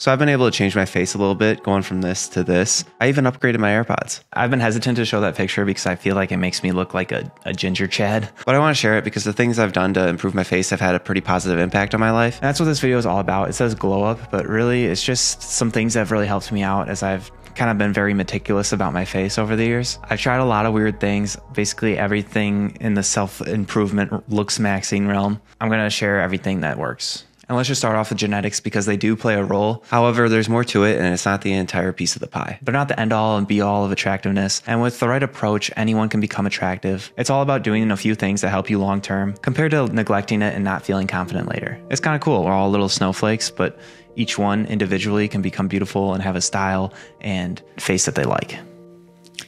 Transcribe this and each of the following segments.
So I've been able to change my face a little bit, going from this to this. I even upgraded my AirPods. I've been hesitant to show that picture because I feel like it makes me look like a ginger chad. But I want to share it because the things I've done to improve my face have had a pretty positive impact on my life. And that's what this video is all about. It says glow up, but really it's just some things that have really helped me out as I've kind of been very meticulous about my face over the years. I've tried a lot of weird things, basically everything in the self-improvement looks maxing realm. I'm going to share everything that works. And let's just start off with genetics because they do play a role. However, there's more to it and it's not the entire piece of the pie. They're not the end all and be all of attractiveness. And with the right approach, anyone can become attractive. It's all about doing a few things that help you long term compared to neglecting it and not feeling confident later. It's kind of cool. We're all little snowflakes, but each one individually can become beautiful and have a style and face that they like.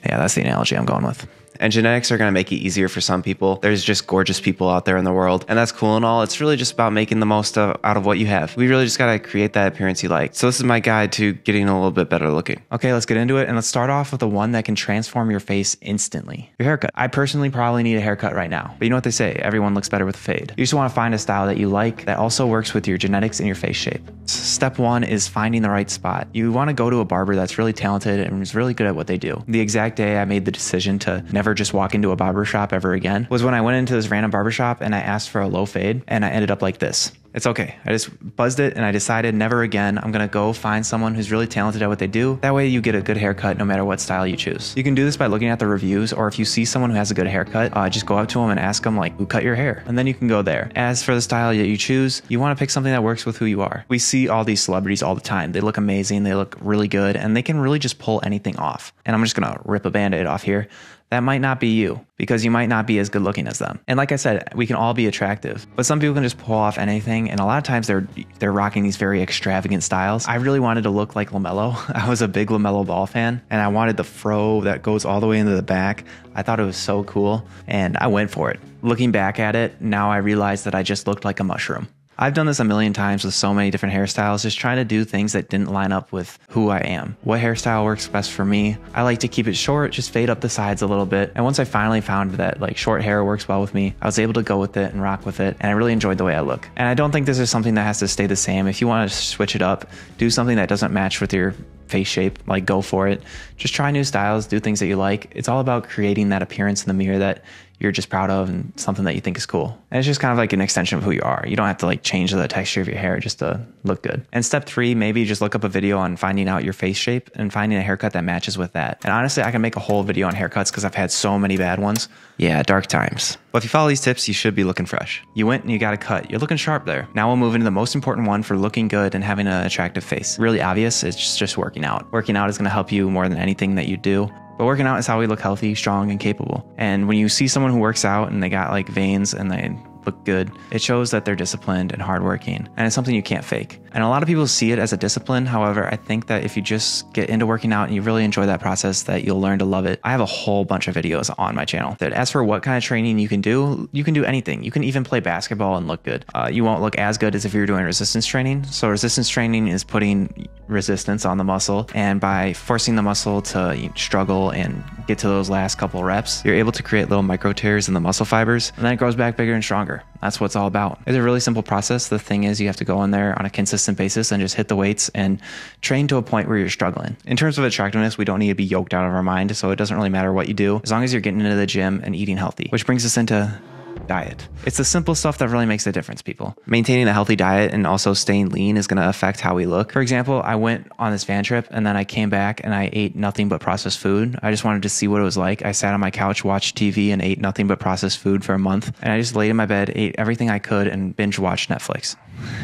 Yeah, that's the analogy I'm going with. And genetics are going to make it easier for some people. There's just gorgeous people out there in the world, and that's cool and all. It's really just about making the most out of what you have. We really just got to create that appearance you like. So this is my guide to getting a little bit better looking. Okay, let's get into it, and let's start off with the one that can transform your face instantly. Your haircut. I personally probably need a haircut right now, but you know what they say, everyone looks better with a fade. You just want to find a style that you like that also works with your genetics and your face shape. Step one is finding the right spot. You want to go to a barber that's really talented and is really good at what they do. The exact day I made the decision to never just walk into a barber shop ever again was when I went into this random barber shop and I asked for a low fade and I ended up like this. It's okay. I just buzzed it and I decided never again. I'm going to go find someone who's really talented at what they do. That way you get a good haircut no matter what style you choose. You can do this by looking at the reviews, or if you see someone who has a good haircut, just go up to them and ask them like, who cut your hair? And then you can go there. As for the style that you choose, you want to pick something that works with who you are. We see all these celebrities all the time. They look amazing. They look really good and they can really just pull anything off. And I'm just going to rip a band-aid off here. That might not be you because you might not be as good looking as them. And like I said, we can all be attractive, but some people can just pull off anything. And a lot of times they're rocking these very extravagant styles. I really wanted to look like LaMelo. I was a big LaMelo Ball fan and I wanted the fro that goes all the way into the back. I thought it was so cool and I went for it. Looking back at it, now I realize that I just looked like a mushroom. I've done this a million times with so many different hairstyles, just trying to do things that didn't line up with who I am. What hairstyle works best for me? I like to keep it short, just fade up the sides a little bit. And once I finally found that like short hair works well with me, I was able to go with it and rock with it. And I really enjoyed the way I look. And I don't think this is something that has to stay the same. If you want to switch it up, do something that doesn't match with your face shape, like go for it. Just try new styles, do things that you like. It's all about creating that appearance in the mirror that you're just proud of and something that you think is cool. And it's just kind of like an extension of who you are. You don't have to like change the texture of your hair just to look good. And step 3, maybe just look up a video on finding out your face shape and finding a haircut that matches with that. And honestly, I can make a whole video on haircuts because I've had so many bad ones. Yeah, dark times. But if you follow these tips, you should be looking fresh. You went and you got a cut. You're looking sharp there. Now we'll move into the most important one for looking good and having an attractive face. Really obvious, it's just working out. Working out is going to help you more than anything that you do. But working out is how we look healthy, strong, and capable. And when you see someone who works out and they got like veins and they look good, it shows that they're disciplined and hardworking, and it's something you can't fake. And a lot of people see it as a discipline. However, I think that if you just get into working out and you really enjoy that process, that you'll learn to love it. I have a whole bunch of videos on my channel that as for what kind of training you can do anything. You can even play basketball and look good. You won't look as good as if you're doing resistance training. So resistance training is putting resistance on the muscle, and by forcing the muscle to struggle and get to those last couple reps, you're able to create little micro tears in the muscle fibers, and then it grows back bigger and stronger. That's what it's all about. It's a really simple process. The thing is, you have to go in there on a consistent basis and just hit the weights and train to a point where you're struggling. In terms of attractiveness, we don't need to be yoked out of our mind, so it doesn't really matter what you do as long as you're getting into the gym and eating healthy. Which brings us into diet. It's the simple stuff that really makes a difference, people. Maintaining a healthy diet and also staying lean is going to affect how we look. For example, I went on this van trip and then I came back and I ate nothing but processed food. I just wanted to see what it was like. I sat on my couch, watched TV, and ate nothing but processed food for a month. And I just laid in my bed, ate everything I could, and binge watched Netflix.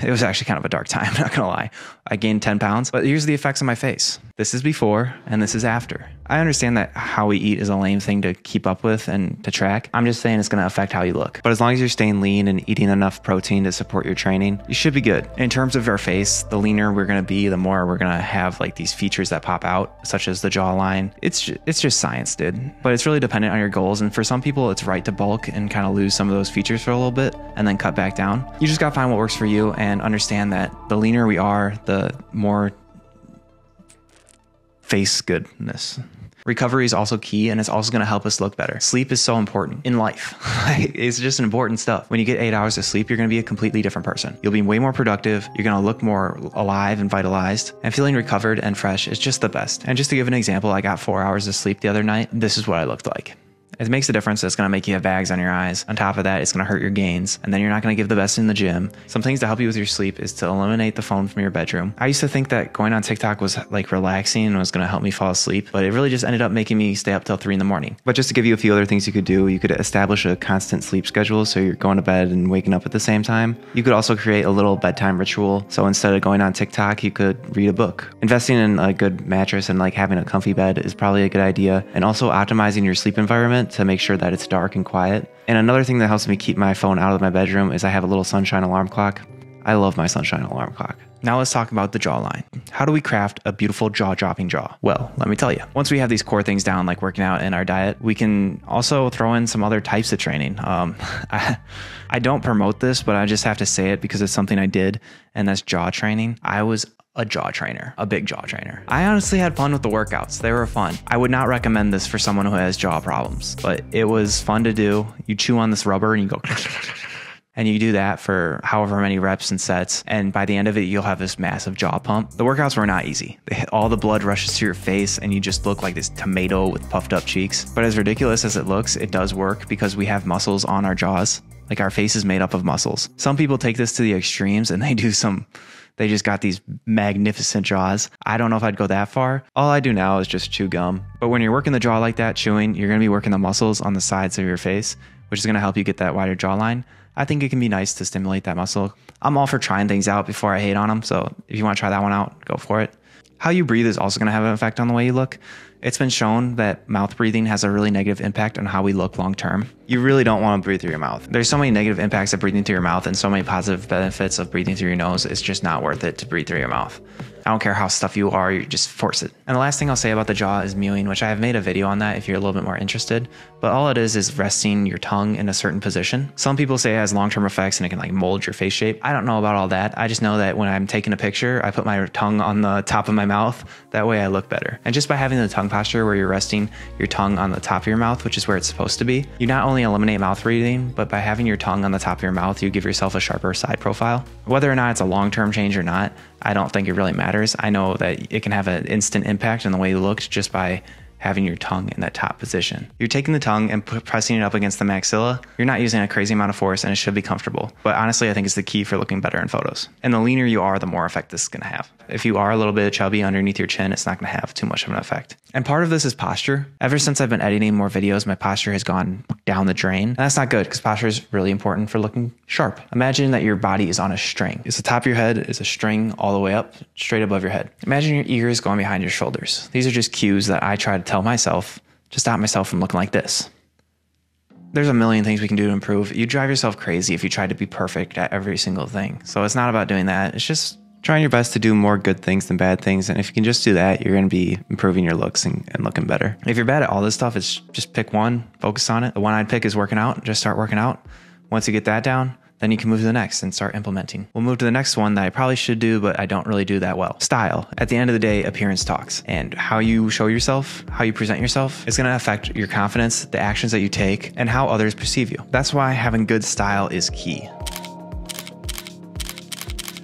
It was actually kind of a dark time, not gonna lie. I gained 10 pounds, but here's the effects on my face. This is before and this is after. I understand that how we eat is a lame thing to keep up with and to track. I'm just saying it's gonna affect how you look. But as long as you're staying lean and eating enough protein to support your training, you should be good. In terms of our face, the leaner we're gonna be, the more we're gonna have like these features that pop out, such as the jawline. It's just science, dude. But it's really dependent on your goals. And for some people, it's right to bulk and kind of lose some of those features for a little bit and then cut back down. You just gotta find what works for you and understand that the leaner we are, the more face goodness. Recovery is also key, and it's also going to help us look better. Sleep is so important in life. It's just important stuff. When you get 8 hours of sleep, you're going to be a completely different person. You'll be way more productive. You're going to look more alive and vitalized, and feeling recovered and fresh is just the best. And just to give an example, I got 4 hours of sleep the other night. This is what I looked like. It makes a difference. It's going to make you have bags on your eyes. On top of that, it's going to hurt your gains. And then you're not going to give the best in the gym. Some things to help you with your sleep is to eliminate the phone from your bedroom. I used to think that going on TikTok was like relaxing and was going to help me fall asleep, but it really just ended up making me stay up till 3 in the morning. But just to give you a few other things you could do, you could establish a constant sleep schedule. So you're going to bed and waking up at the same time. You could also create a little bedtime ritual. So instead of going on TikTok, you could read a book. Investing in a good mattress and like having a comfy bed is probably a good idea. And also optimizing your sleep environment to make sure that it's dark and quiet. And another thing that helps me keep my phone out of my bedroom is I have a little sunshine alarm clock. I love my sunshine alarm clock. Now let's talk about the jawline. How do we craft a beautiful jaw-dropping jaw? Well, let me tell you. Once we have these core things down, like working out and our diet, we can also throw in some other types of training. I don't promote this, but I just have to say it because it's something I did, and that's jaw training. I was a jaw trainer, a big jaw trainer. I honestly had fun with the workouts. They were fun. I would not recommend this for someone who has jaw problems, but it was fun to do. You chew on this rubber and you go and you do that for however many reps and sets. And by the end of it, you'll have this massive jaw pump. The workouts were not easy. All the blood rushes to your face and you just look like this tomato with puffed up cheeks. But as ridiculous as it looks, it does work because we have muscles on our jaws. Like our face is made up of muscles. Some people take this to the extremes and they just got these magnificent jaws. I don't know if I'd go that far. All I do now is just chew gum. But when you're working the jaw like that, chewing, you're going to be working the muscles on the sides of your face, which is going to help you get that wider jawline. I think it can be nice to stimulate that muscle. I'm all for trying things out before I hate on them. So if you want to try that one out, go for it. How you breathe is also going to have an effect on the way you look. It's been shown that mouth breathing has a really negative impact on how we look long term. You really don't want to breathe through your mouth. There's so many negative impacts of breathing through your mouth and so many positive benefits of breathing through your nose. It's just not worth it to breathe through your mouth. I don't care how stuffy you are, you just force it. And the last thing I'll say about the jaw is mewing, which I have made a video on that if you're a little bit more interested. But all it is resting your tongue in a certain position. Some people say it has long-term effects and it can like mold your face shape. I don't know about all that. I just know that when I'm taking a picture, I put my tongue on the top of my mouth. That way I look better. And just by having the tongue posture where you're resting your tongue on the top of your mouth, which is where it's supposed to be, you not only eliminate mouth breathing, but by having your tongue on the top of your mouth, you give yourself a sharper side profile. Whether or not it's a long-term change or not, I don't think it really matters. I know that it can have an instant impact on the way you look just by having your tongue in that top position. You're taking the tongue and pressing it up against the maxilla. You're not using a crazy amount of force and it should be comfortable. But honestly, I think it's the key for looking better in photos. And the leaner you are, the more effect this is going to have. If you are a little bit chubby underneath your chin, it's not going to have too much of an effect. And part of this is posture. Ever since I've been editing more videos, my posture has gone down the drain. And that's not good because posture is really important for looking sharp. Imagine that your body is on a string. It's the top of your head is a string all the way up, straight above your head. Imagine your ears going behind your shoulders. These are just cues that I try to tell myself to stop myself from looking like this. There's a million things we can do to improve. You drive yourself crazy if you try to be perfect at every single thing. So it's not about doing that. It's just trying your best to do more good things than bad things. And if you can just do that, you're going to be improving your looks and looking better. If you're bad at all this stuff, it's just pick one, focus on it. The one I'd pick is working out. Just start working out. Once you get that down, then you can move to the next and start implementing. We'll move to the next one that I probably should do, but I don't really do that well. Style. At the end of the day, appearance talks. And how you show yourself, how you present yourself is going to affect your confidence, the actions that you take, and how others perceive you. That's why having good style is key.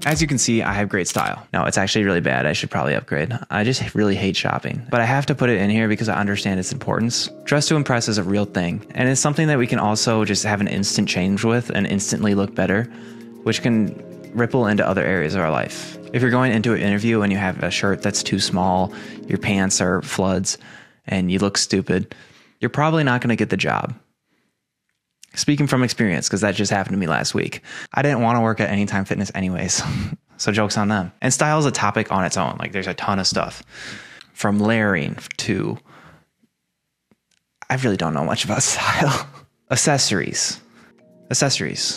As you can see, I have great style. No, it's actually really bad. I should probably upgrade. I just really hate shopping, but I have to put it in here because I understand its importance. Dress to impress is a real thing, and it's something that we can also just have an instant change with and instantly look better, which can ripple into other areas of our life. If you're going into an interview and you have a shirt that's too small, your pants are floods, and you look stupid, you're probably not going to get the job. Speaking from experience, because that just happened to me last week. I didn't want to work at Anytime Fitness anyways, so joke's on them. And style is a topic on its own. Like there's a ton of stuff. From layering to, I really don't know much about style. Accessories. A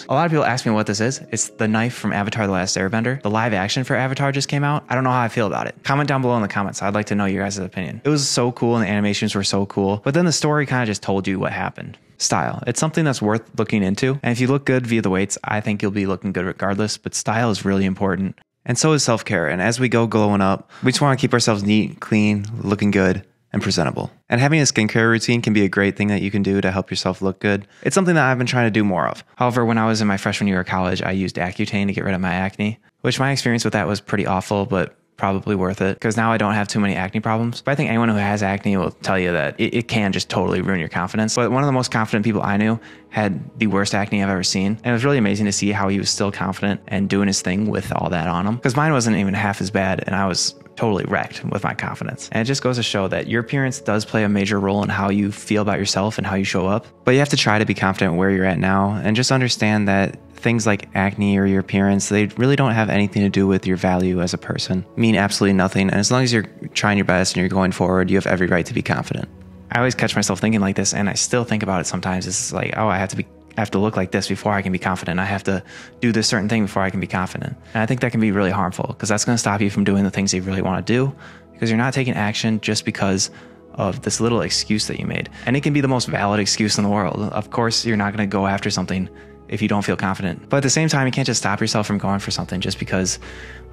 lot of people ask me what this is. It's the knife from Avatar: The Last Airbender. The live action for Avatar just came out. I don't know how I feel about it. Comment down below in the comments. I'd like to know your guys' opinion. It was so cool and the animations were so cool, but then the story kind of just told you what happened. Style. It's something that's worth looking into. And if you look good via the weights, I think you'll be looking good regardless, but style is really important. And so is self-care. And as we go glowing up, we just want to keep ourselves neat, clean, looking good, and presentable. And having a skincare routine can be a great thing that you can do to help yourself look good. It's something that I've been trying to do more of. However, when I was in my freshman year of college, I used Accutane to get rid of my acne, which my experience with that was pretty awful, but probably worth it because now I don't have too many acne problems. But I think anyone who has acne will tell you that it can just totally ruin your confidence. But one of the most confident people I knew had the worst acne I've ever seen. And it was really amazing to see how he was still confident and doing his thing with all that on him. Because mine wasn't even half as bad and I was totally wrecked with my confidence. And it just goes to show that your appearance does play a major role in how you feel about yourself and how you show up. But you have to try to be confident where you're at now and just understand that things like acne or your appearance, they really don't have anything to do with your value as a person. Mean absolutely nothing. And as long as you're trying your best and you're going forward, you have every right to be confident. I always catch myself thinking like this, and I still think about it sometimes. It's like, oh, I have to look like this before I can be confident. I have to do this certain thing before I can be confident. And I think that can be really harmful because that's going to stop you from doing the things that you really want to do because you're not taking action just because of this little excuse that you made. And it can be the most valid excuse in the world. Of course, you're not going to go after something if you don't feel confident. But at the same time, you can't just stop yourself from going for something just because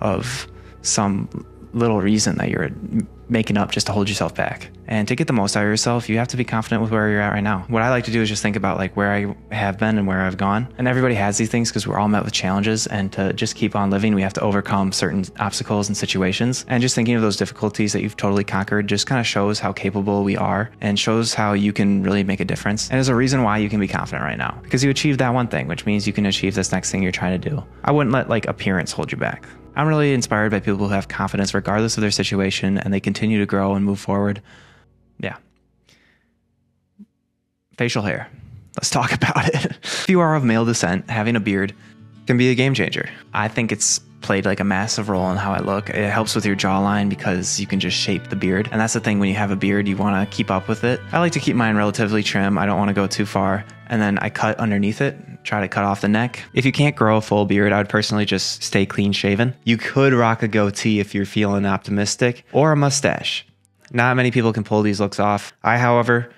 of some little reason that you're making up just to hold yourself back. And to get the most out of yourself, you have to be confident with where you're at right now. What I like to do is just think about like where I have been and where I've gone. And everybody has these things because we're all met with challenges, and to just keep on living, we have to overcome certain obstacles and situations. And just thinking of those difficulties that you've totally conquered just kind of shows how capable we are and shows how you can really make a difference. And there's a reason why you can be confident right now because you achieved that one thing, which means you can achieve this next thing you're trying to do. I wouldn't let like appearance hold you back. I'm really inspired by people who have confidence regardless of their situation and they continue to grow and move forward. Yeah. Facial hair. Let's talk about it. If you are of male descent, having a beard can be a game changer. I think it's played like a massive role in how I look. It helps with your jawline because you can just shape the beard. And that's the thing, when you have a beard, you want to keep up with it. I like to keep mine relatively trim. I don't want to go too far. And then I cut underneath it, try to cut off the neck. If you can't grow a full beard, I would personally just stay clean shaven. You could rock a goatee if you're feeling optimistic, or a mustache. Not many people can pull these looks off. I, however,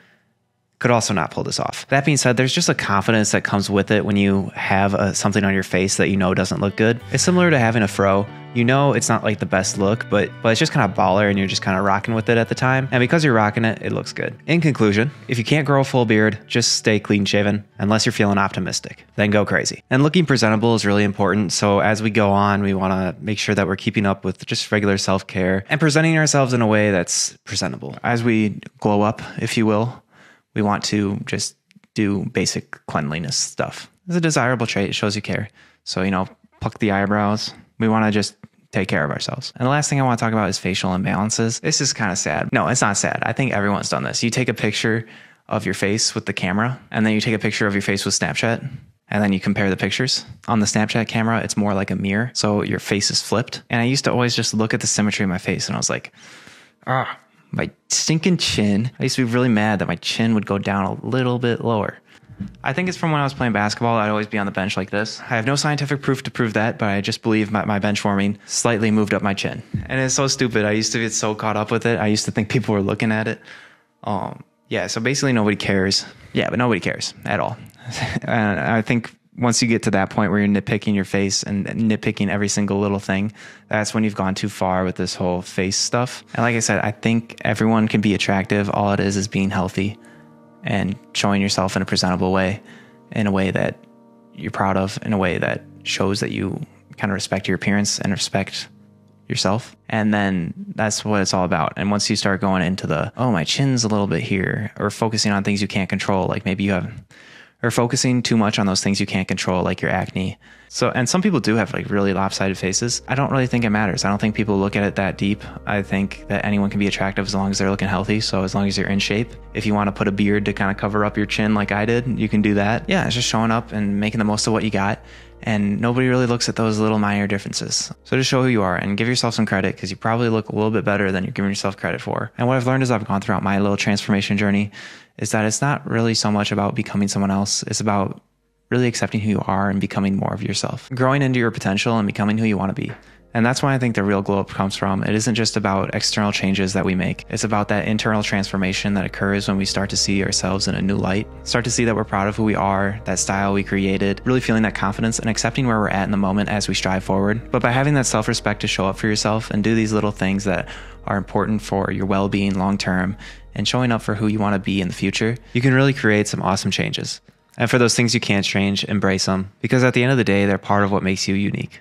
could also not pull this off. That being said, there's just a confidence that comes with it when you have something on your face that you know doesn't look good. It's similar to having a fro. You know it's not like the best look, but it's just kind of baller and you're just kind of rocking with it at the time. And because you're rocking it, it looks good. In conclusion, if you can't grow a full beard, just stay clean shaven unless you're feeling optimistic. Then go crazy. And looking presentable is really important. So as we go on, we want to make sure that we're keeping up with just regular self-care and presenting ourselves in a way that's presentable. As we glow up, if you will, we want to just do basic cleanliness stuff. It's a desirable trait. It shows you care. So, pluck the eyebrows. We want to just take care of ourselves. And the last thing I want to talk about is facial imbalances. This is kind of sad. No, it's not sad. I think everyone's done this. You take a picture of your face with the camera, and then you take a picture of your face with Snapchat, and then you compare the pictures. On the Snapchat camera, it's more like a mirror. So your face is flipped. And I used to always just look at the symmetry of my face, and I was like, my stinking chin. I used to be really mad that my chin would go down a little bit lower. I think it's from when I was playing basketball. I'd always be on the bench like this. I have no scientific proof to prove that, but I just believe my bench warming slightly moved up my chin. And it's so stupid. I used to get so caught up with it. I used to think people were looking at it. So basically nobody cares. Yeah, but nobody cares at all. And I think once you get to that point where you're nitpicking your face and nitpicking every single little thing, that's when you've gone too far with this whole face stuff. And like I said, I think everyone can be attractive. All it is being healthy and showing yourself in a presentable way, in a way that you're proud of, in a way that shows that you kind of respect your appearance and respect yourself. And then that's what it's all about. And once you start going into my chin's a little bit here, or focusing on things you can't control, like maybe or focusing too much on those things you can't control, like your acne. And some people do have like really lopsided faces. I don't really think it matters. I don't think people look at it that deep. I think that anyone can be attractive as long as they're looking healthy. So as long as you're in shape, if you want to put a beard to kind of cover up your chin like I did, you can do that. Yeah, it's just showing up and making the most of what you got. And nobody really looks at those little minor differences. So just show who you are and give yourself some credit, because you probably look a little bit better than you're giving yourself credit for. And what I've learned as I've gone throughout my little transformation journey is that it's not really so much about becoming someone else. It's about really accepting who you are and becoming more of yourself. Growing into your potential and becoming who you want to be. And that's why I think the real glow up comes from. It isn't just about external changes that we make. It's about that internal transformation that occurs when we start to see ourselves in a new light, start to see that we're proud of who we are, that style we created, really feeling that confidence and accepting where we're at in the moment as we strive forward. But by having that self-respect to show up for yourself and do these little things that are important for your well-being long-term and showing up for who you want to be in the future, you can really create some awesome changes. And for those things you can't change, embrace them, because at the end of the day, they're part of what makes you unique.